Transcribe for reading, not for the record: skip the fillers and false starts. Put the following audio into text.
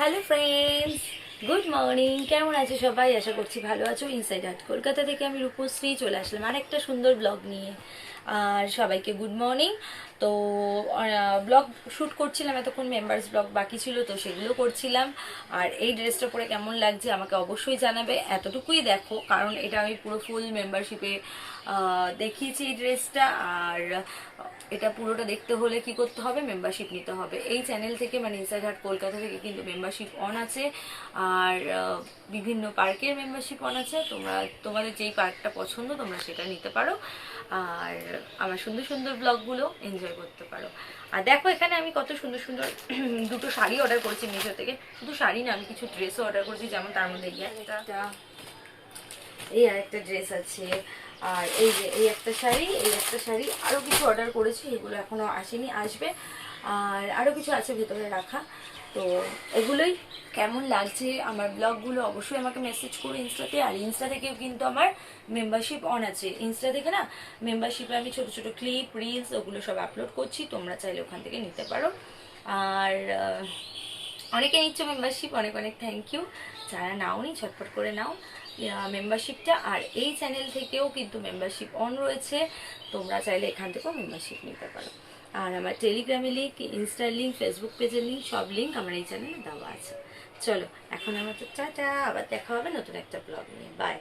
Hello friends, good morning. কেমন আছো সবাই? আশা করছি ভালো আছো। ইনসাইড আউট কলকাতা থেকে আমি রূপশ্রী চলে আসলাম আর একটা সুন্দর ব্লগ নিয়ে। আর সবাইকে গুড মর্নিং। তো ব্লগ শ্যুট করছিলাম, এতক্ষণ মেম্বার্স ব্লগ বাকি ছিল তো সেগুলো করছিলাম। আর এই ড্রেসটা পরে কেমন লাগছে আমাকে অবশ্যই জানাবে। এতটুকুই দেখো, কারণ এটা আমি পুরো ফুল মেম্বারশিপে দেখিয়েছি এই ড্রেসটা। আর এটা পুরোটা দেখতে হলে কি করতে হবে? মেম্বারশিপ নিতে হবে এই চ্যানেল থেকে, মানে ইনসাইড হাট কলকাতা থেকে কিন্তু মেম্বারশিপ অন আছে। আর বিভিন্ন পার্কের মেম্বারশিপ অন আছে। তোমাদের যেই পার্কটা পছন্দ তোমরা সেটা নিতে পারো আর আমার সুন্দর সুন্দর ব্লগগুলো এনজয় করতে পারো। আর দেখো এখানে আমি কত সুন্দর সুন্দর দুটো শাড়ি অর্ডার করেছি মিশো থেকে। শুধু শাড়ি না, আমি কিছু ড্রেসও অর্ডার করেছি, যেমন তার মধ্যে এই আরেকটা ড্রেস আছে। আর এই যে এই একটা শাড়ি, এই একটা শাড়ি, আরও কিছু অর্ডার করেছি, এগুলো এখনও আসেনি, আসবে। আর আরও কিছু আছে ভেতরে রাখা। তো এগুলোই। কেমন লাগছে আমার ব্লগগুলো অবশ্যই আমাকে মেসেজ করো ইনস্টাতে। আর ইনস্টা থেকেও কিন্তু আমার মেম্বারশিপ অন আছে। ইনস্টা থেকে না মেম্বারশিপে আমি ছোট ছোট ক্লিপ, রিলস ওগুলো সব আপলোড করছি, তোমরা চাইলে ওখান থেকে নিতে পারো। আর অনেকে নিচ্ছ মেম্বারশিপ, অনেক অনেক থ্যাংক ইউ। যারা নাওনি ঝটপট করে নাও মেম্বারশিপটা। আর এই চ্যানেল থেকেও কিন্তু মেম্বারশিপ অন রয়েছে, তোমরা চাইলে এখান থেকেও মেম্বারশিপ নিতে পারো। আর আমার টেলিগ্রামে লিঙ্ক, ইনস্টার লিঙ্ক, ফেসবুক পেজের লিঙ্ক, সব লিঙ্ক আমার এই চ্যানেলে দেওয়া আছে। চলো এখন আমার তো টাটা, আবার দেখা হবে নতুন একটা ব্লগ নিয়ে। বাই।